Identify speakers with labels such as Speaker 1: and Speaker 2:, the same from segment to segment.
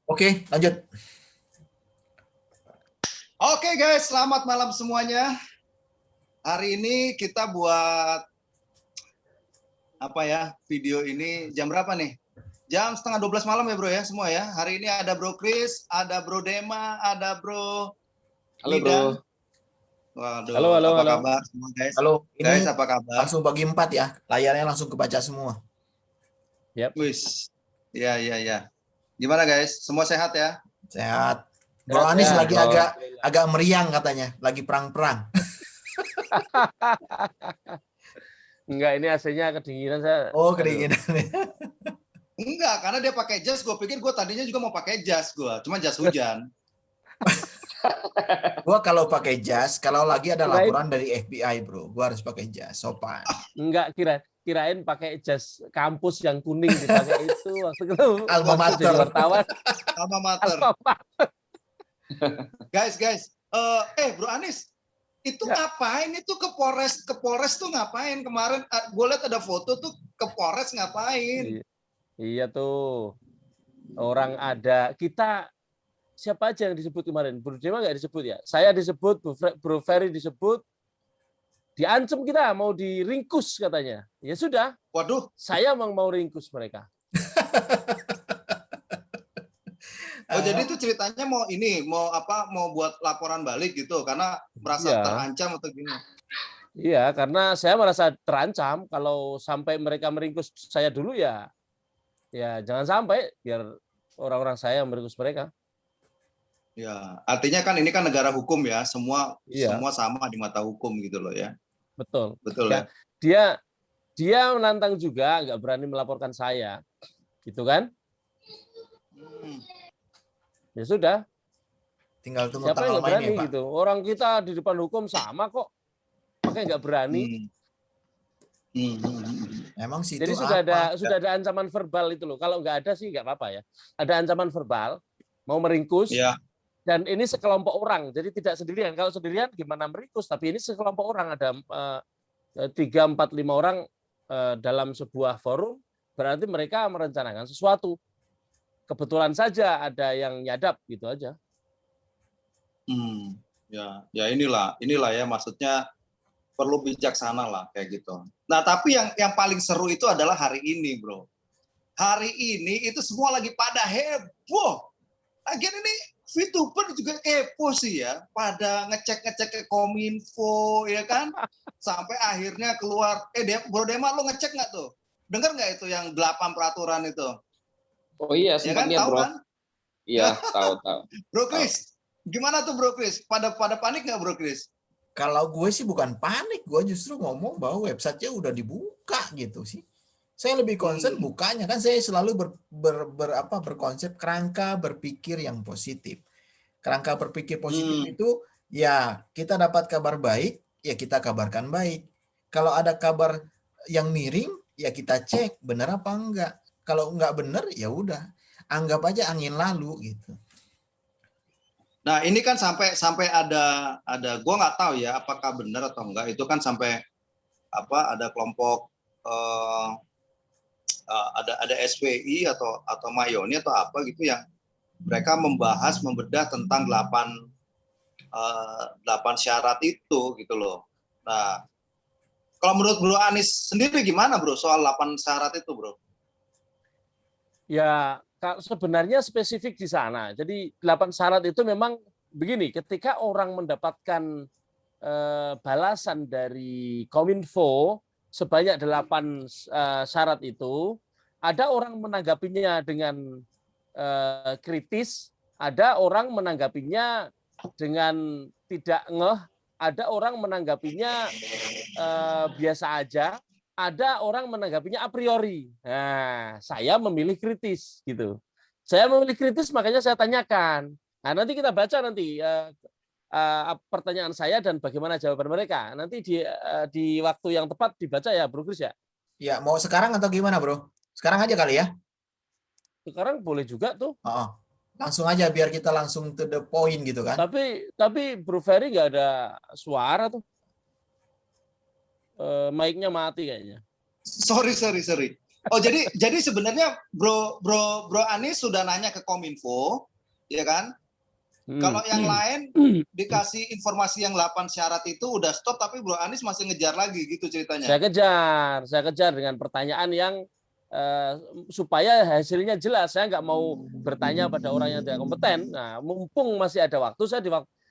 Speaker 1: Oke, lanjut.
Speaker 2: Oke guys, selamat malam semuanya. Hari ini kita buat apa ya? Video ini jam berapa nih? Jam setengah 12 malam ya bro ya semua ya. Hari ini ada Bro Chris, ada Bro Dema, ada Bro
Speaker 3: Halo bro.
Speaker 2: Lidan. Waduh,
Speaker 3: Halo.
Speaker 2: apa kabar semua guys?
Speaker 1: Halo,
Speaker 2: Guys,
Speaker 1: ini
Speaker 2: apa kabar?
Speaker 1: langsung bagi 4 ya. Layarnya langsung kebaca semua.
Speaker 2: Wis. Ya. Gimana guys? Semua sehat ya?
Speaker 1: Sehat. Bro Anies
Speaker 3: Ya,
Speaker 1: lagi
Speaker 3: bro.
Speaker 1: agak meriang katanya, lagi perang-perang.
Speaker 3: Enggak, ini AC-nya kedinginan saya.
Speaker 1: Oh, kedinginan.
Speaker 2: Enggak, karena dia pakai jas. Gue pikir gue tadinya juga mau pakai jas gue, cuma jas hujan.
Speaker 1: Gua kalau pakai jas, kalau lagi ada laporan dari FBI, bro, gua harus pakai jas, sopan.
Speaker 3: Enggak, kirain pakai jas kampus yang kuning dipakai itu waktu itu.
Speaker 1: Alma
Speaker 3: waktu jadi
Speaker 1: mater.
Speaker 3: wartawan.
Speaker 2: Alma mater. Guys, Bro Anies, itu ngapain itu ke Polres tuh ngapain kemarin? Gue lihat ada foto tuh ke Polres ngapain?
Speaker 3: Iya tuh. Orang ada, kita siapa aja yang disebut kemarin? Bro Dema nggak disebut ya? Saya disebut, Bro Ferry disebut, diancam kita mau diringkus katanya. Ya sudah.
Speaker 2: Waduh.
Speaker 3: Saya mau ringkus mereka.
Speaker 2: Oh jadi itu ceritanya mau buat laporan balik gitu karena merasa terancam atau gimana?
Speaker 3: Iya, karena saya merasa terancam kalau sampai mereka meringkus saya dulu ya jangan sampai biar orang-orang saya yang meringkus mereka.
Speaker 2: Ya, artinya kan ini kan negara hukum ya, semua sama di mata hukum gitu loh ya.
Speaker 3: Betul
Speaker 2: ya.
Speaker 3: Dia menantang juga, nggak berani melaporkan saya, gitu kan? Ya sudah.
Speaker 1: Tinggal tunggu
Speaker 3: siapa yang nggak berani
Speaker 1: ya,
Speaker 3: gitu? Orang kita di depan hukum sama kok, makanya nggak berani.
Speaker 1: Emang situ
Speaker 3: jadi sudah ada ancaman verbal itu loh. Kalau nggak ada sih nggak apa-apa ya. Ada ancaman verbal mau meringkus.
Speaker 2: Ya.
Speaker 3: Dan ini sekelompok orang, jadi tidak sendirian. Kalau sendirian gimana meringkus? Tapi ini sekelompok orang, ada 3, 4, 5 orang dalam sebuah forum, berarti mereka merencanakan sesuatu. Kebetulan saja ada yang nyadap gitu aja.
Speaker 2: Ya inilah ya maksudnya perlu bijaksana lah kayak gitu. Nah tapi yang paling seru itu adalah hari ini bro. Hari ini itu semua lagi pada heboh. Lagian ini VTuber juga kepo sih ya, pada ngecek ke Kominfo ya kan, sampai akhirnya keluar. Bro Dema lo ngecek nggak tuh? Dengar nggak itu yang 8 peraturan itu?
Speaker 3: Oh iya, sempat
Speaker 2: ya kan,
Speaker 3: lihat bro.
Speaker 2: Kan?
Speaker 3: Iya, tahu.
Speaker 2: Bro Chris, gimana tuh Bro Chris? Pada panik nggak Bro Chris?
Speaker 1: Kalau gue sih bukan panik, gue justru ngomong bahwa websitenya udah dibuka gitu sih. Saya lebih concern bukanya, kan saya selalu berkonsep kerangka berpikir yang positif. Kerangka berpikir positif itu ya kita dapat kabar baik, ya kita kabarkan baik. Kalau ada kabar yang miring, ya kita cek benar apa enggak. Kalau enggak benar, ya udah anggap aja angin lalu gitu.
Speaker 2: Nah ini kan sampai ada gue nggak tahu ya apakah benar atau enggak, itu kan sampai ada kelompok ada SPI atau Mayoni atau apa gitu yang mereka membedah tentang 8 syarat itu gitu loh. Nah kalau menurut Bro Anies sendiri gimana bro soal 8 syarat itu bro?
Speaker 3: Ya sebenarnya spesifik di sana. Jadi 8 syarat itu memang begini, ketika orang mendapatkan balasan dari Kominfo sebanyak 8 syarat itu, ada orang menanggapinya dengan kritis, ada orang menanggapinya dengan tidak ngeh, ada orang menanggapinya biasa aja, ada orang menanggapinya a priori. Nah, saya memilih kritis gitu. Saya memilih kritis, makanya saya tanyakan. Nah, nanti kita baca nanti pertanyaan saya dan bagaimana jawaban mereka. Nanti di waktu yang tepat dibaca ya, Bro Chris ya.
Speaker 1: Ya, mau sekarang atau gimana, Bro? Sekarang aja kali ya.
Speaker 3: Sekarang boleh juga tuh.
Speaker 1: Langsung aja biar kita langsung to the point gitu kan.
Speaker 3: Tapi Bro Ferry nggak ada suara tuh. Mic-nya mati kayaknya.
Speaker 2: Sorry. Oh jadi sebenarnya Bro Anies sudah nanya ke Kominfo, ya kan? Kalau yang lain dikasih informasi yang 8 syarat itu udah stop, tapi Bro Anies masih ngejar lagi gitu ceritanya.
Speaker 3: Saya kejar dengan pertanyaan yang supaya hasilnya jelas. Saya nggak mau bertanya pada orang yang tidak kompeten. Nah, mumpung masih ada waktu, saya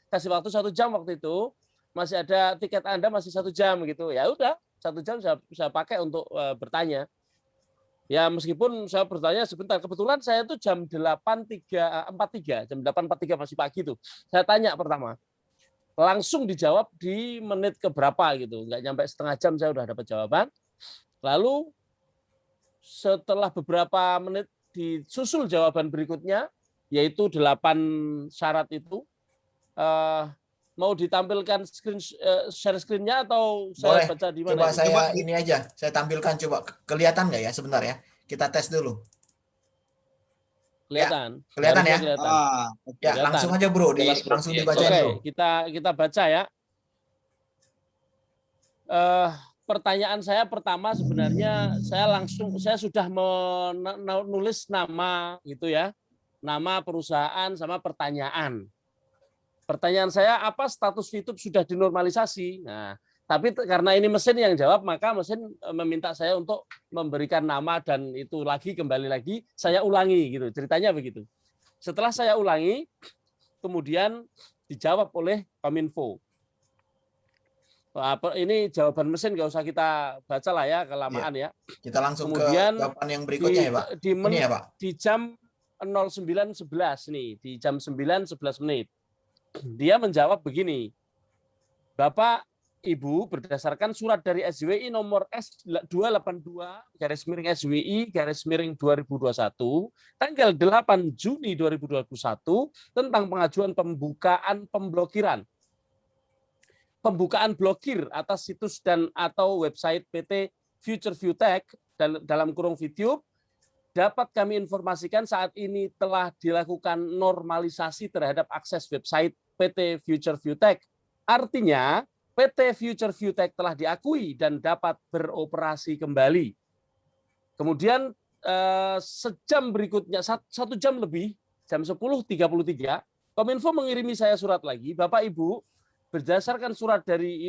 Speaker 3: kasih waktu 1 jam waktu itu, masih ada tiket Anda masih 1 jam gitu. Ya udah, 1 jam saya pakai untuk bertanya. Ya meskipun saya bertanya sebentar, kebetulan saya tuh jam 8.43, jam 8.43 masih pagi tuh. Saya tanya pertama, langsung dijawab di menit keberapa gitu, nggak nyampe setengah jam saya udah dapat jawaban. Lalu setelah beberapa menit disusul jawaban berikutnya, yaitu 8 syarat itu. Mau ditampilkan share screen-nya atau saya
Speaker 1: Boleh.
Speaker 3: baca di
Speaker 1: Coba
Speaker 3: mana?
Speaker 1: saya ini aja, saya tampilkan coba. Kelihatan nggak ya sebentar ya? Kita tes dulu.
Speaker 3: Kelihatan.
Speaker 1: Ya, kelihatan ya?
Speaker 3: Kelihatan.
Speaker 1: Ya,
Speaker 3: Kelihatan.
Speaker 1: langsung aja Bro,
Speaker 4: Jelas, Bro.
Speaker 1: langsung
Speaker 4: Iya,
Speaker 1: dibacain
Speaker 3: Oke,
Speaker 1: Bro.
Speaker 3: kita baca ya. Pertanyaan saya pertama sebenarnya saya sudah menulis nama gitu ya. Nama perusahaan sama pertanyaan. Pertanyaan saya, apa status VTube sudah dinormalisasi? Nah, tapi karena ini mesin yang jawab, maka mesin meminta saya untuk memberikan nama dan itu kembali lagi, saya ulangi gitu. Ceritanya begitu. Setelah saya ulangi, kemudian dijawab oleh Kominfo. Ini jawaban mesin, nggak usah kita baca lah ya, kelamaan ya.
Speaker 1: Kita langsung
Speaker 3: kemudian
Speaker 1: ke jawaban yang berikutnya ya Pak. Ini ya Pak.
Speaker 3: Di jam 09.11 nih, di jam 9.11 menit. Dia menjawab begini, Bapak Ibu berdasarkan surat dari SWI nomor S282/SWI/2021 tanggal 8 Juni 2021 tentang pengajuan pembukaan blokir atas situs dan atau website PT Future View Tech dalam kurung VTube, dapat kami informasikan saat ini telah dilakukan normalisasi terhadap akses website PT Future View Tech. Artinya, PT Future View Tech telah diakui dan dapat beroperasi kembali. Kemudian sejam berikutnya, 1 jam lebih, jam 10.33, Kominfo mengirimi saya surat lagi, Bapak Ibu, berdasarkan surat dari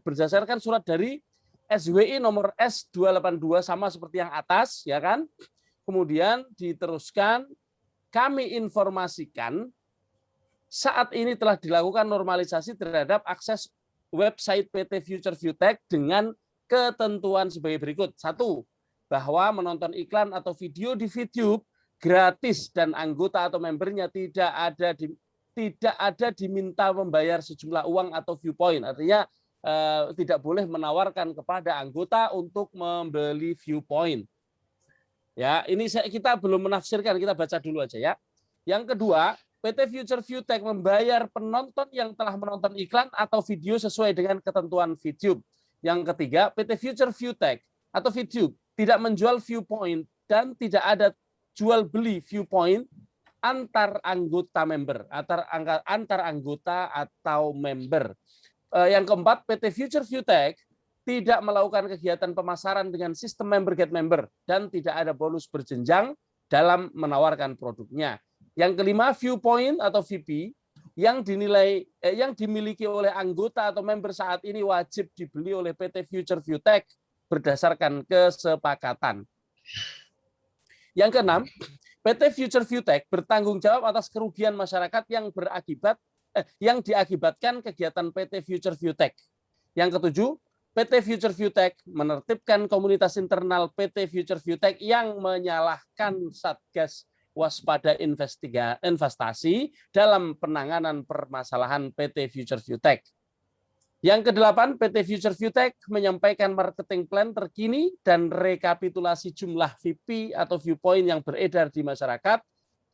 Speaker 3: berdasarkan surat dari SWI nomor S282 sama seperti yang atas, ya kan? Kemudian diteruskan, kami informasikan saat ini telah dilakukan normalisasi terhadap akses website PT Future View Tech dengan ketentuan sebagai berikut. 1. Bahwa menonton iklan atau video di VTube gratis dan anggota atau membernya tidak ada diminta membayar sejumlah uang atau viewpoint. Artinya tidak boleh menawarkan kepada anggota untuk membeli viewpoint. Ya, ini kita belum menafsirkan, kita baca dulu aja ya. Yang kedua, PT Future View Tech membayar penonton yang telah menonton iklan atau video sesuai dengan ketentuan VTube. Yang ketiga, PT Future View Tech atau VTube tidak menjual viewpoint dan tidak ada jual beli viewpoint antar anggota member, antar anggota atau member. Yang keempat, PT Future View Tech tidak melakukan kegiatan pemasaran dengan sistem member get member dan tidak ada bonus berjenjang dalam menawarkan produknya. Yang kelima, viewpoint atau VP yang dimiliki oleh anggota atau member saat ini wajib dibeli oleh PT Future View Tech berdasarkan kesepakatan. Yang keenam, PT Future View Tech bertanggung jawab atas kerugian masyarakat yang diakibatkan kegiatan PT Future View Tech. Yang ketujuh, PT Future View Tech menertibkan komunitas internal PT Future View Tech yang menyalahkan Satgas Waspada Investasi dalam penanganan permasalahan PT Future View Tech. Yang kedelapan, PT Future View Tech menyampaikan marketing plan terkini dan rekapitulasi jumlah VP atau viewpoint yang beredar di masyarakat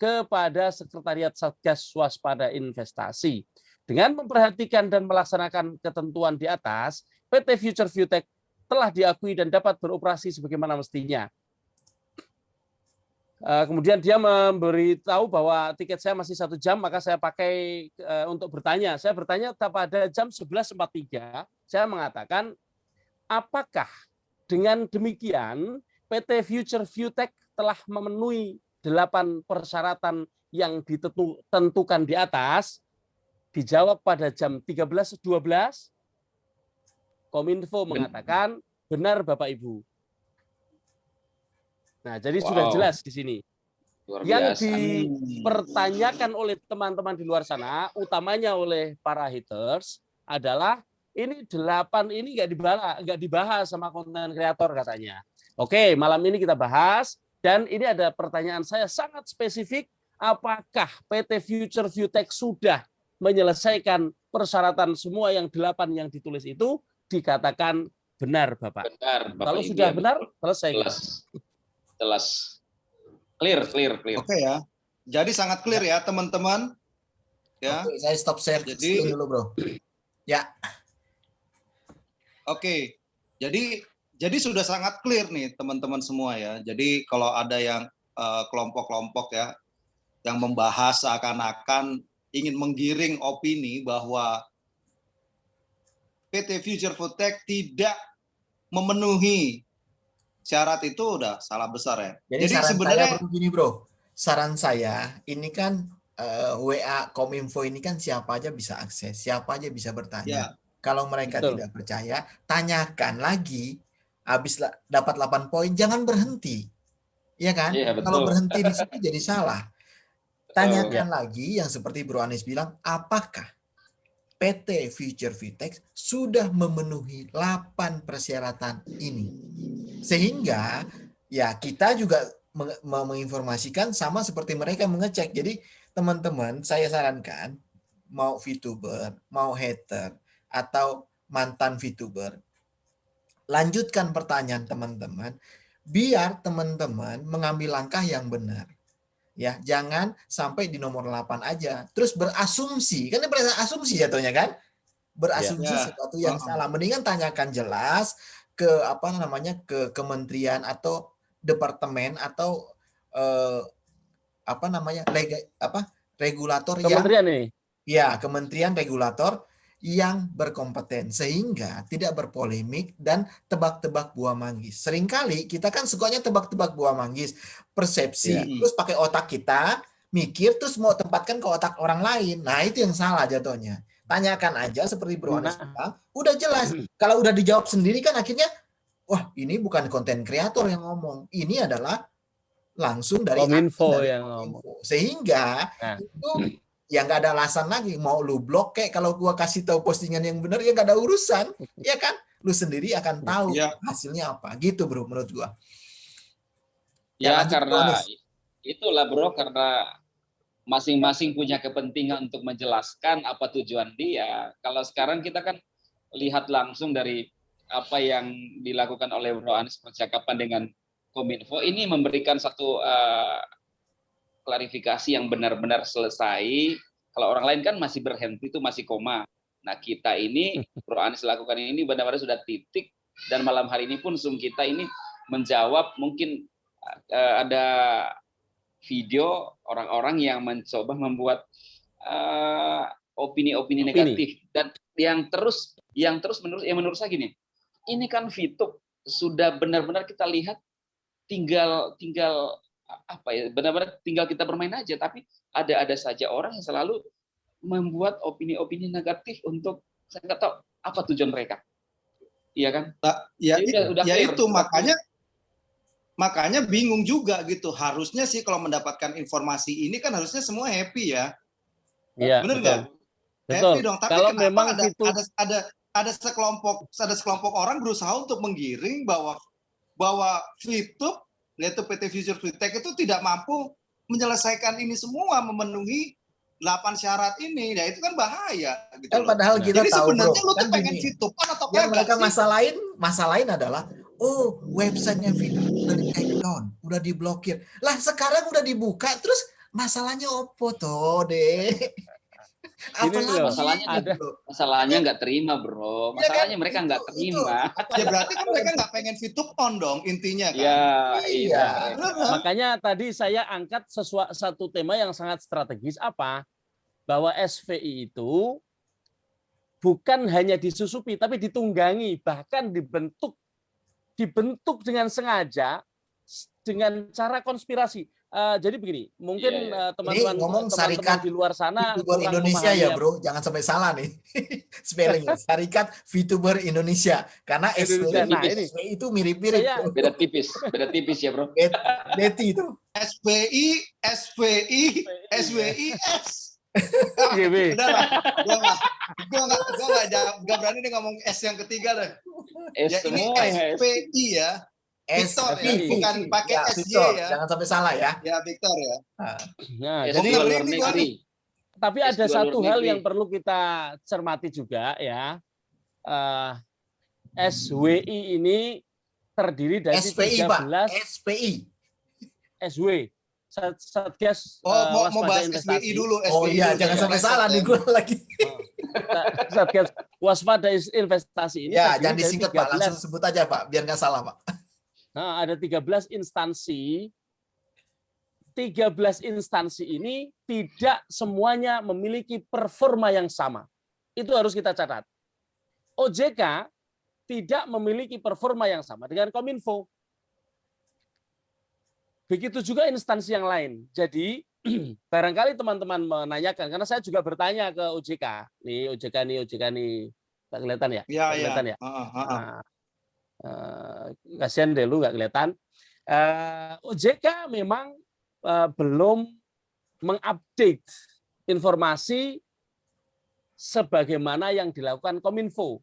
Speaker 3: kepada Sekretariat Satgas Waspada Investasi. Dengan memperhatikan dan melaksanakan ketentuan di atas, PT Future View Tech telah diakui dan dapat beroperasi sebagaimana mestinya. Kemudian dia memberitahu bahwa tiket saya masih 1 jam, maka saya pakai untuk bertanya. Saya bertanya pada jam 11.43, saya mengatakan, apakah dengan demikian PT Future Viewtech telah memenuhi 8 persyaratan yang ditentukan di atas. Dijawab pada jam 13.12. Kominfo mengatakan benar Bapak Ibu. Nah, jadi sudah jelas di sini.
Speaker 4: Luar
Speaker 3: Yang
Speaker 4: biasa.
Speaker 3: dipertanyakan oleh teman-teman di luar sana, utamanya oleh para haters, adalah ini 8 ini nggak dibahas sama konten kreator katanya. Oke, malam ini kita bahas, dan ini ada pertanyaan saya sangat spesifik, apakah PT Future Viewtech sudah menyelesaikan persyaratan semua yang 8 yang ditulis itu? Dikatakan benar, Bapak.
Speaker 4: Benar, Bapak
Speaker 3: Kalau
Speaker 4: Ibu,
Speaker 3: sudah
Speaker 4: ya,
Speaker 3: benar,
Speaker 4: betul.
Speaker 3: selesai.
Speaker 4: Jelas. Clear.
Speaker 2: Oke ya. Jadi sangat clear ya teman-teman. Ya.
Speaker 1: Oke, saya stop share
Speaker 2: Jadi
Speaker 1: dulu, Bro. Ya.
Speaker 2: Oke. Jadi sudah sangat clear nih teman-teman semua ya. Jadi kalau ada yang kelompok-kelompok ya yang membahas seakan-akan ingin menggiring opini bahwa PT Future Viewtech tidak memenuhi syarat, itu udah salah besar ya.
Speaker 1: Jadi saran
Speaker 2: sebenarnya
Speaker 1: saya begini, Bro. Saran saya, ini kan WA Kominfo ini kan siapa aja bisa akses, siapa aja bisa bertanya.
Speaker 2: Ya.
Speaker 1: Kalau mereka
Speaker 3: Betul.
Speaker 1: tidak percaya, tanyakan lagi. Habis dapat 8 poin, jangan berhenti. Iya kan?
Speaker 4: Iya, betul.
Speaker 1: Kalau berhenti di situ jadi salah. Tanyakan
Speaker 3: Ya.
Speaker 1: lagi yang seperti Bro Anies bilang, apakah PT Future Viewtech sudah memenuhi 8 persyaratan ini. Sehingga ya kita juga menginformasikan sama seperti mereka mengecek. Jadi teman-teman, saya sarankan mau VTuber, mau hater, atau mantan VTuber, lanjutkan pertanyaan teman-teman, biar teman-teman mengambil langkah yang benar. Ya, jangan sampai di nomor 8 aja. Terus berasumsi, kan ini berasumsi jatuhnya kan? Berasumsi
Speaker 2: Ya.
Speaker 1: sesuatu yang salah. Mendingan tanyakan jelas ke ke kementerian atau departemen atau regulator
Speaker 3: Kementerian ini.
Speaker 1: kementerian regulator yang berkompeten, sehingga tidak berpolemik dan tebak-tebak buah manggis. Seringkali kita kan sukanya tebak-tebak buah manggis, persepsi, terus pakai otak kita mikir terus mau tempatkan ke otak orang lain. Nah, itu yang salah jatuhnya. Tanyakan aja seperti Bro Anies bilang, udah jelas. Kalau udah dijawab sendiri kan akhirnya, wah, ini bukan konten kreator yang ngomong, ini adalah langsung dari
Speaker 3: Kominfo
Speaker 1: admin,
Speaker 3: yang ngomong.
Speaker 1: Sehingga itu ya nggak ada alasan lagi, mau lu blok kayak kalau gua kasih tahu postingan yang benar ya nggak ada urusan, ya kan? Lu sendiri akan tahu hasilnya apa, gitu Bro menurut gua.
Speaker 4: Ya, karena itulah Bro, karena masing-masing punya kepentingan untuk menjelaskan apa tujuan dia. Kalau sekarang kita kan lihat langsung dari apa yang dilakukan oleh Bro Anies percakapan dengan Kominfo, ini memberikan satu klarifikasi yang benar-benar selesai. Kalau orang lain kan masih berhenti, itu masih koma. Nah, kita ini, Bro Anies lakukan ini benar-benar sudah titik, dan malam hari ini pun Zoom kita ini menjawab, mungkin ada video orang-orang yang mencoba membuat opini-opini negatif, dan yang terus menurut saya gini, ini kan VTube sudah benar-benar kita lihat tinggal benar-benar tinggal kita bermain aja, tapi ada saja orang yang selalu membuat opini-opini negatif untuk, saya nggak tahu apa tujuan mereka, iya kan?
Speaker 2: Itu makanya bingung juga gitu. Harusnya sih kalau mendapatkan informasi ini kan harusnya semua happy ya.
Speaker 3: Iya,
Speaker 2: bener nggak?
Speaker 3: Betul.
Speaker 2: Happy dong. Tapi
Speaker 3: kalau
Speaker 2: kenapa
Speaker 3: memang
Speaker 2: ada sekelompok orang berusaha untuk menggiring bahwa VTube, yaitu PT Future Viewtech, itu tidak mampu menyelesaikan ini semua, memenuhi 8 syarat ini. Ya itu kan bahaya gitu loh.
Speaker 1: Padahal kita
Speaker 2: Jadi
Speaker 1: tahu,
Speaker 2: sebenarnya
Speaker 1: Bro,
Speaker 2: lu tuh pengen VTube atau
Speaker 1: yang
Speaker 2: kagak
Speaker 1: mereka
Speaker 2: sih?
Speaker 1: masa lain adalah, oh, websitenya VTube udah di take down, udah diblokir. Lah sekarang udah dibuka, terus masalahnya opo toh, Dek?
Speaker 4: Masalahnya nggak terima, Bro. Masalahnya mereka nggak terima.
Speaker 2: Ya berarti kan mereka nggak pengen VTube on dong intinya kan.
Speaker 3: Iya. Makanya tadi saya angkat satu tema yang sangat strategis, apa? Bahwa SVI itu bukan hanya disusupi tapi ditunggangi, bahkan dibentuk dengan sengaja dengan cara konspirasi. Jadi begini, mungkin
Speaker 1: Ini
Speaker 3: teman-teman
Speaker 1: ngomong
Speaker 3: teman-teman
Speaker 1: Syarikat
Speaker 3: di luar sana
Speaker 1: VTuber
Speaker 3: kurang
Speaker 1: Indonesia
Speaker 3: memahami
Speaker 1: ya bro, jangan sampai salah nih spellingnya. Syarikat VTuber Indonesia, karena
Speaker 3: Indonesia. Nah ini
Speaker 1: SWI itu mirip-mirip.
Speaker 3: saya
Speaker 4: Beda tipis ya, Bro.
Speaker 1: Betty itu.
Speaker 2: SPI, SVI, SWIS.
Speaker 3: GB.
Speaker 2: Udah lah, gua nggak berani nih ngomong S yang ketiga deh. Ya ini
Speaker 4: Semua ya.
Speaker 2: SPI ya. Victor ya,
Speaker 3: SPI.
Speaker 2: bukan pakai
Speaker 1: Ya,
Speaker 2: SJ
Speaker 1: Victor.
Speaker 2: ya.
Speaker 1: Jangan sampai salah ya.
Speaker 2: Ya Victor ya.
Speaker 3: Nah,
Speaker 4: S2
Speaker 3: jadi
Speaker 2: Ngeri
Speaker 4: luar
Speaker 2: nih gua
Speaker 4: negeri.
Speaker 3: tapi ada
Speaker 4: S2
Speaker 3: satu
Speaker 4: luar
Speaker 3: hal
Speaker 4: negeri.
Speaker 3: yang perlu kita cermati juga ya. SWI ini terdiri dari
Speaker 1: SPI Pak,
Speaker 3: 13
Speaker 1: SPI.
Speaker 3: SW. Satgas
Speaker 2: Oh, mau
Speaker 3: Waspada
Speaker 2: bahas
Speaker 3: Investasi.
Speaker 2: SWI dulu.
Speaker 1: Oh
Speaker 2: SWI
Speaker 1: iya,
Speaker 2: dulu,
Speaker 1: jangan sampai
Speaker 2: meleset
Speaker 1: salah
Speaker 2: ya.
Speaker 1: nih gue lagi.
Speaker 3: Satgas Waspada Investasi ini
Speaker 1: Ya,
Speaker 3: terdiri
Speaker 1: jangan
Speaker 3: dari
Speaker 1: disingkat Pak, langsung
Speaker 3: 13.
Speaker 1: sebut aja Pak, biar nggak salah Pak.
Speaker 3: Nah, ada 13 instansi. 13 instansi ini tidak semuanya memiliki performa yang sama. Itu harus kita catat. OJK tidak memiliki performa yang sama dengan Kominfo. Begitu juga instansi yang lain. Jadi barangkali teman-teman menanyakan, karena saya juga bertanya ke OJK. Nih OJK nih, nggak kelihatan ya?
Speaker 2: Iya,
Speaker 3: Nggak kelihatan ya?
Speaker 2: Nah,
Speaker 3: Kasihan deh lu nggak kelihatan. OJK memang belum mengupdate informasi sebagaimana yang dilakukan Kominfo.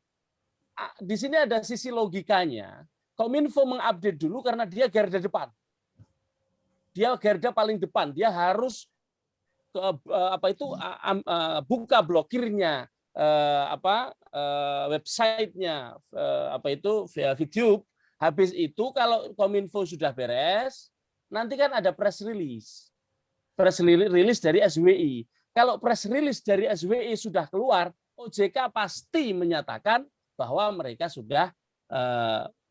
Speaker 3: Di sini ada sisi logikanya. Kominfo mengupdate dulu karena dia garda depan. Dia garda paling depan. Dia harus buka blokirnya, websitenya, VTube. Habis itu kalau Kominfo sudah beres, nanti kan ada press release dari SWI. Kalau press release dari SWI sudah keluar, OJK pasti menyatakan bahwa mereka sudah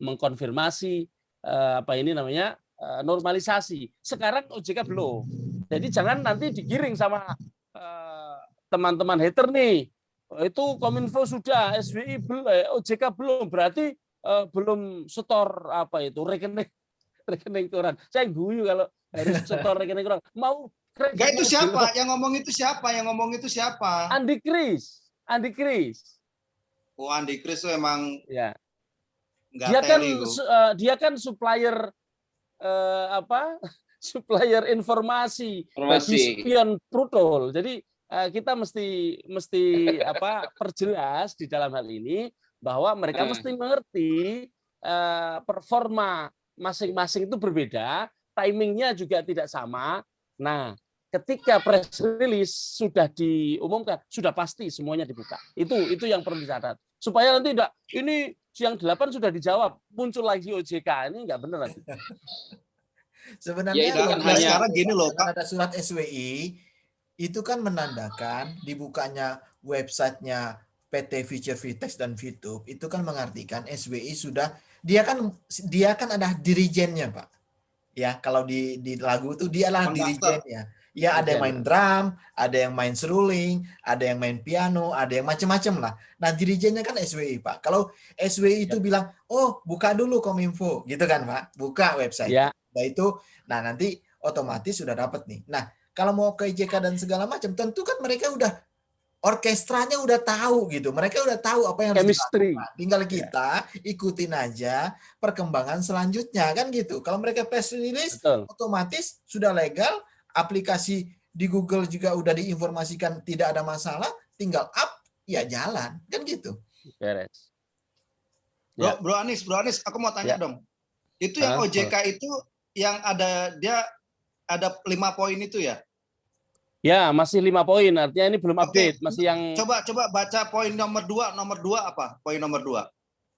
Speaker 3: mengkonfirmasi normalisasi. Sekarang OJK belum. Jadi jangan nanti digiring sama teman-teman hater nih. Itu Kominfo sudah, SWI belum, OJK belum. Berarti belum setor rekening koran. Saya guyu kalau harus setor rekening koran. Mau
Speaker 2: Enggak, itu siapa? Yang ngomong itu siapa?
Speaker 3: Andi Kris.
Speaker 2: Oh, Andi Kris itu emang
Speaker 3: ya.
Speaker 2: enggak
Speaker 3: Dia kan supplier supplier informasi bagi spion brutal. Jadi kita mesti perjelas di dalam hal ini bahwa mereka mesti mengerti performa masing-masing itu berbeda, timingnya juga tidak sama. Nah, ketika press release sudah diumumkan, sudah pasti semuanya dibuka. Itu yang perlu dicatat. Supaya nanti enggak, ini yang 8 sudah dijawab, muncul lagi OJK, ini enggak benar nanti.
Speaker 1: Sebenarnya
Speaker 2: sekarang gini loh,
Speaker 1: Pak. Ada surat SWI itu kan menandakan dibukanya websitenya PT Future Vtex dan VTube itu kan mengartikan SWI sudah dia kan ada dirijennya Pak. Ya, kalau di lagu itu dia lah dirijennya. Ya, ada yang main drum, ada yang main seruling, ada yang main piano, ada yang macam-macam lah. Nah, dirijennya kan SWI, Pak. Kalau SWI itu bilang, "Oh, buka dulu Kominfo." Gitu kan, Pak. Buka website.
Speaker 3: Ya.
Speaker 1: Nah, nanti otomatis sudah dapat nih. Nah, kalau mau ke IJK dan segala macam, tentu kan mereka udah orkestranya udah tahu gitu. Mereka udah tahu apa yang harus dilakukan. Tinggal kita ikutin aja perkembangan selanjutnya kan gitu. Kalau mereka press release, otomatis sudah legal, aplikasi di Google juga udah diinformasikan tidak ada masalah, tinggal up ya jalan kan gitu.
Speaker 3: Beres.
Speaker 2: Bro Anis, aku mau tanya dong. Itu yang OJK itu yang ada 5 poin itu ya?
Speaker 3: Ya, masih 5 poin. Artinya ini belum update, masih yang
Speaker 2: Coba baca poin nomor 2. Nomor 2 apa? Poin nomor 2.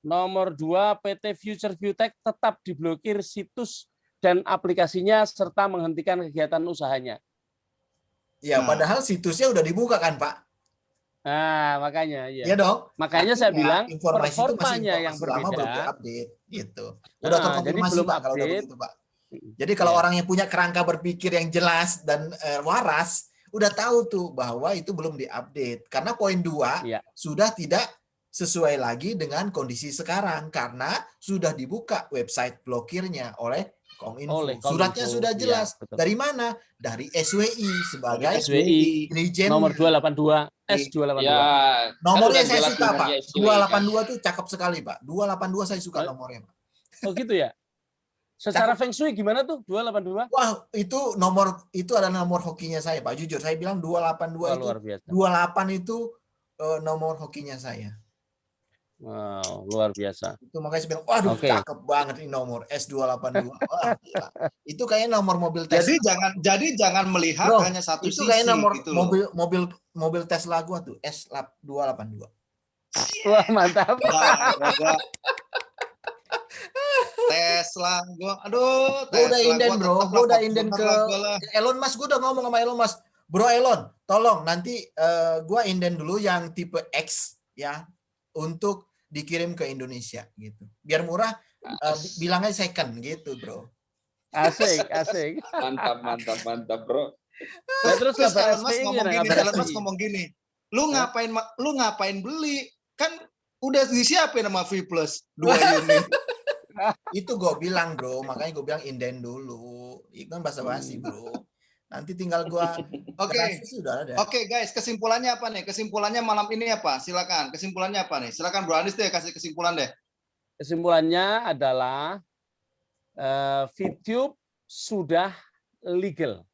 Speaker 3: Nomor 2, PT Future Vtex tetap diblokir situs dan aplikasinya serta menghentikan kegiatan usahanya.
Speaker 1: Ya, padahal situsnya udah dibuka kan, Pak?
Speaker 3: Nah, makanya ya.
Speaker 1: Iya dong.
Speaker 3: Makanya saya bilang
Speaker 1: informasi
Speaker 3: performanya yang
Speaker 1: lama belum
Speaker 3: berbeda.
Speaker 1: update gitu. Udah terkonfirmasi
Speaker 3: jadi
Speaker 1: Pak kalau udah begitu, Pak. Jadi kalau orang yang punya kerangka berpikir yang jelas dan waras udah tahu tuh bahwa itu belum diupdate. Karena poin 2 sudah tidak sesuai lagi dengan kondisi sekarang karena sudah dibuka website blokirnya oleh Kominfo.
Speaker 3: Oleh
Speaker 1: Suratnya
Speaker 3: Kominfo,
Speaker 1: sudah
Speaker 3: iya,
Speaker 1: jelas.
Speaker 3: betul.
Speaker 1: Dari mana? Dari SWI sebagai
Speaker 3: SWI
Speaker 1: dirijen.
Speaker 3: nomor 282 S282.
Speaker 4: Ya,
Speaker 1: Nomornya
Speaker 4: kan udah
Speaker 1: saya
Speaker 4: jelas
Speaker 1: suka, Pak.
Speaker 4: nomornya SWI kan.
Speaker 1: 282 tuh cakep sekali, Pak. 282 saya suka nomornya, Pak.
Speaker 3: Oh gitu ya. Secara feng shui gimana tuh 282?
Speaker 1: Wah, itu adalah nomor hokinya saya, Pak. Jujur, saya bilang 282
Speaker 3: Wah,
Speaker 1: itu
Speaker 3: luar biasa.
Speaker 1: 28 itu nomor hokinya saya.
Speaker 3: Wow, luar biasa.
Speaker 1: Itu makanya saya bilang, waduh,
Speaker 3: Oke.
Speaker 1: cakep banget ini nomor S282. Wah, gila. Itu kayaknya nomor mobil Tesla.
Speaker 2: Jadi jangan melihat
Speaker 1: Bro,
Speaker 2: hanya satu
Speaker 1: itu
Speaker 2: sisi
Speaker 1: kayak nomor
Speaker 2: gitu loh.
Speaker 1: mobil Tesla gua tuh S282.
Speaker 3: Wah, mantap.
Speaker 2: Tesla gua, aduh,
Speaker 1: Gue udah
Speaker 2: Tesla
Speaker 1: inden,
Speaker 2: gua
Speaker 1: bro.
Speaker 2: tetep
Speaker 1: Gue udah
Speaker 2: lah,
Speaker 1: inden
Speaker 2: bener
Speaker 1: ke
Speaker 2: lah gua lah.
Speaker 1: Elon Musk. Gue udah ngomong sama Elon Musk. Bro Elon, tolong nanti gue inden dulu yang tipe X ya untuk dikirim ke Indonesia gitu. Biar murah, bilangnya second gitu, bro.
Speaker 3: Asik.
Speaker 4: Mantap, bro.
Speaker 3: Nah, terus kabar
Speaker 2: Elon Musk
Speaker 3: SPI
Speaker 2: ngomong
Speaker 3: gimana?
Speaker 2: gini,
Speaker 3: Kabar
Speaker 2: Elon Musk
Speaker 3: SPI?
Speaker 2: ngomong gini, lu ngapain beli? Kan udah disiapin sama V Plus 2 unit.
Speaker 1: Itu gue bilang, bro. Makanya gue bilang inden dulu. Itu kan basa-basi, bro. Nanti tinggal gue sudah ada.
Speaker 2: Oke, guys, kesimpulannya apa nih? Kesimpulannya malam ini apa? Silakan. Kesimpulannya apa nih? Silakan Bro Andis deh kasih kesimpulan deh.
Speaker 3: Kesimpulannya adalah VTube sudah legal.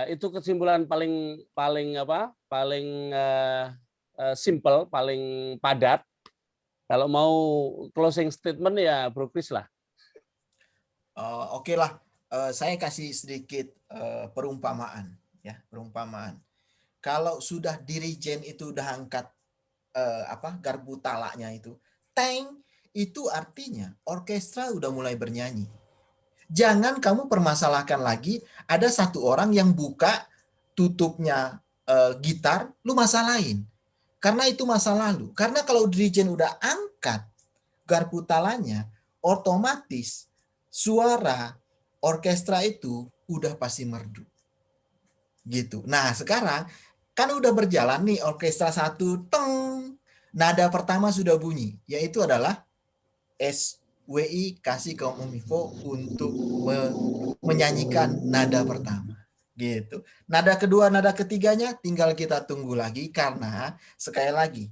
Speaker 3: Itu kesimpulan paling simple, paling padat. Kalau mau closing statement ya Bro Chris lah.
Speaker 1: Oke lah, saya kasih sedikit perumpamaan ya, perumpamaan. Kalau sudah dirijen itu udah angkat garpu talaknya itu, itu artinya orkestra udah mulai bernyanyi. Jangan kamu permasalahkan lagi ada satu orang yang buka tutupnya gitar, lu masalahin. Karena itu masa lalu. Karena kalau dirijen udah angkat garpu talanya, otomatis suara orkestra itu udah pasti merdu. Gitu. Nah, sekarang kan udah berjalan nih orkestra satu, teng. Nada pertama sudah bunyi, yaitu adalah SWI kasih Kominfo untuk menyanyikan nada pertama. Gitu. Nada kedua, nada ketiganya tinggal kita tunggu lagi karena sekali lagi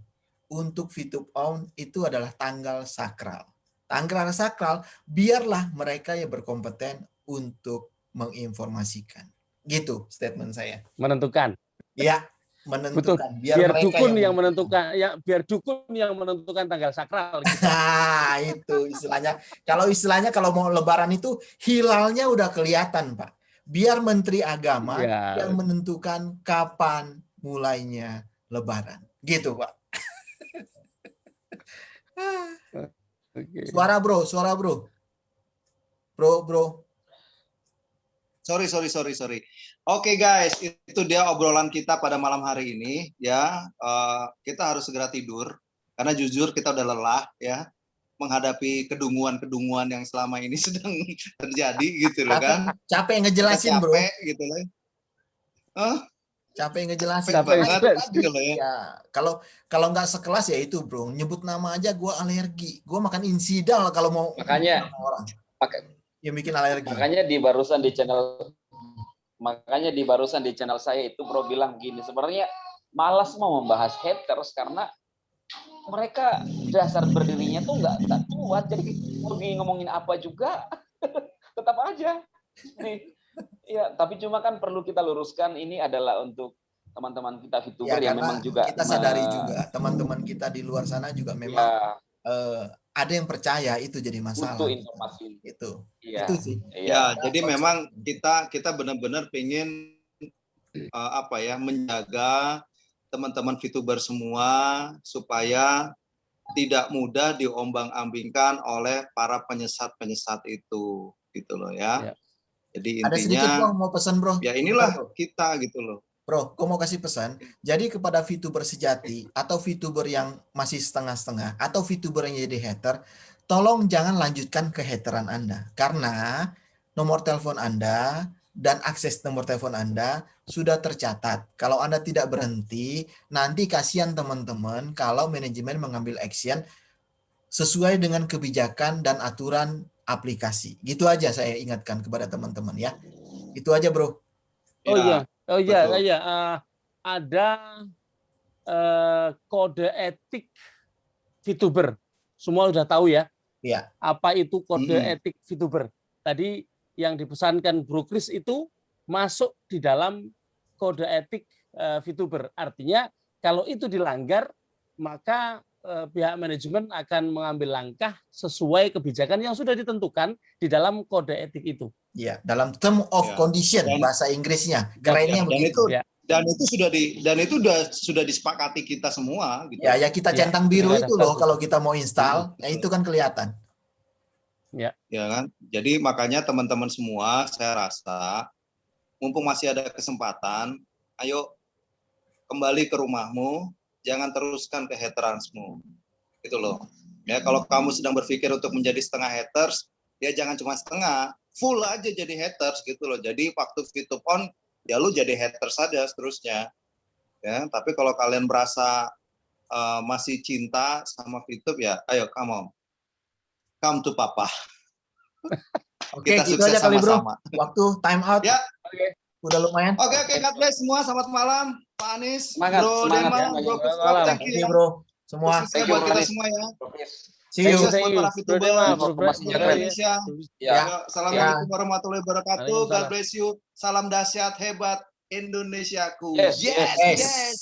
Speaker 1: untuk VTube On itu adalah tanggal sakral. Tanggal sakral biarlah mereka yang berkompeten untuk menginformasikan. Gitu statement saya.
Speaker 3: Menentukan.
Speaker 1: Ya, menentukan.
Speaker 3: Betul. Biar dukun yang menentukan, biar dukun yang menentukan tanggal sakral. Gitu.
Speaker 1: Nah, itu istilahnya. Kalau mau lebaran itu hilalnya udah kelihatan, Pak. Biar Menteri Agama yang menentukan kapan mulainya lebaran. Gitu, Pak. Okay. Suara bro. Bro.
Speaker 2: Sorry. Oke guys, itu dia obrolan kita pada malam hari ini ya. Kita harus segera tidur karena jujur kita udah lelah ya menghadapi kedunguan yang selama ini sedang terjadi gitu loh kan.
Speaker 1: Capek ngejelasin bro.
Speaker 2: Capek gitu loh.
Speaker 1: Capek ngejelasin. Ya, kalau nggak sekelas ya itu bro. Nyebut nama aja gue alergi. Gue makan insidal kalau mau.
Speaker 4: Makanya
Speaker 1: orang yang bikin alergi.
Speaker 4: Makanya di barusan di channel saya itu bro bilang gini, sebenarnya malas mau membahas haters karena mereka dasar berdirinya tuh nggak kuat, jadi mau ngomongin apa juga tetap aja. Ya, tapi cuma kan perlu kita luruskan ini adalah untuk teman-teman kita VTuber yang memang juga
Speaker 1: kita sadari juga teman-teman kita di luar sana juga memang ada yang percaya itu jadi masalah.
Speaker 4: Butuh informasi
Speaker 1: itu.
Speaker 4: Ya.
Speaker 1: Itu sih.
Speaker 2: Ya, jadi memang kita benar-benar pengen menjaga teman-teman VTuber semua supaya tidak mudah diombang-ambingkan oleh para penyesat-penyesat itu gitu loh ya. Jadi intinya ada sedikit
Speaker 1: bro mau pesan bro.
Speaker 2: Ya inilah kita gitu loh.
Speaker 1: Bro, gue mau kasih pesan. Jadi kepada VTuber sejati atau VTuber yang masih setengah-setengah atau VTuber yang jadi hater, tolong jangan lanjutkan kehateran Anda karena nomor telepon Anda dan akses nomor telepon Anda sudah tercatat. Kalau Anda tidak berhenti, nanti kasihan teman-teman kalau manajemen mengambil action sesuai dengan kebijakan dan aturan aplikasi. Gitu aja saya ingatkan kepada teman-teman ya. Itu aja, Bro.
Speaker 3: Oh
Speaker 2: Ya,
Speaker 3: iya, oh iya,
Speaker 2: betul.
Speaker 3: iya. Ada kode etik VTuber. Semua sudah tahu ya.
Speaker 1: Iya.
Speaker 3: Apa itu kode
Speaker 2: Mm-mm.
Speaker 3: etik VTuber? Tadi yang dipesankan Bro Kris itu masuk di dalam kode etik VTuber. Artinya kalau itu dilanggar, maka pihak manajemen akan mengambil langkah sesuai kebijakan yang sudah ditentukan di dalam kode etik itu.
Speaker 1: Iya, dalam term of
Speaker 2: Ya.
Speaker 1: condition
Speaker 2: Dan-
Speaker 1: bahasa Inggrisnya.
Speaker 3: Dan-
Speaker 1: Kerennya
Speaker 2: dan
Speaker 1: begitu.
Speaker 2: itu
Speaker 3: Ya.
Speaker 2: dan itu sudah disepakati kita semua gitu.
Speaker 1: Ya, ya kita
Speaker 3: Ya,
Speaker 1: centang biru
Speaker 3: kita
Speaker 1: itu
Speaker 3: daftar
Speaker 1: loh
Speaker 3: tuh.
Speaker 1: kalau kita mau install, ya itu kan kelihatan.
Speaker 2: Ya kan? Jadi makanya teman-teman semua saya rasa mumpung masih ada kesempatan, ayo kembali ke rumahmu, jangan teruskan kehateransmu. Gitu loh. Ya, kalau kamu sedang berpikir untuk menjadi setengah haters, ya jangan cuma setengah, full aja jadi haters gitu loh. Jadi waktu VTube on, ya lu jadi haters saja seterusnya. Ya, tapi kalau kalian merasa masih cinta sama VTube ya, ayo come to papa.
Speaker 1: Oke,
Speaker 2: Kita
Speaker 1: gitu
Speaker 2: sukses
Speaker 1: aja kali, Bro.
Speaker 2: sama-sama.
Speaker 1: Waktu time out.
Speaker 2: Ya.
Speaker 3: Oke.
Speaker 1: Udah lumayan.
Speaker 2: Oke, God bless semua. Selamat malam, Pak Anies,
Speaker 4: Semangat,
Speaker 2: Bro
Speaker 4: semangat
Speaker 2: Dema,
Speaker 4: ya.
Speaker 2: Bro
Speaker 3: Selamat
Speaker 2: Christoph,
Speaker 3: malam.
Speaker 2: thank you
Speaker 1: Oke,
Speaker 2: ya.
Speaker 1: Bro. Semua.
Speaker 2: Sukses
Speaker 4: Thank you,
Speaker 2: buat kita
Speaker 4: Anies.
Speaker 2: semua ya.
Speaker 1: See you.
Speaker 2: Sukses
Speaker 3: Thank
Speaker 2: buat
Speaker 3: you,
Speaker 2: para
Speaker 3: Bro
Speaker 2: VTuber,
Speaker 3: Dema, Bro
Speaker 2: seluruh
Speaker 4: Fred.
Speaker 2: Indonesia.
Speaker 4: Ya.
Speaker 2: Ya, Assalamualaikum warahmatullahi wabarakatuh. God
Speaker 3: Waalaikumsalam.
Speaker 2: bless you. Salam dahsyat hebat Indonesiaku.
Speaker 4: Yes,
Speaker 2: yes,
Speaker 4: yes.
Speaker 2: yes.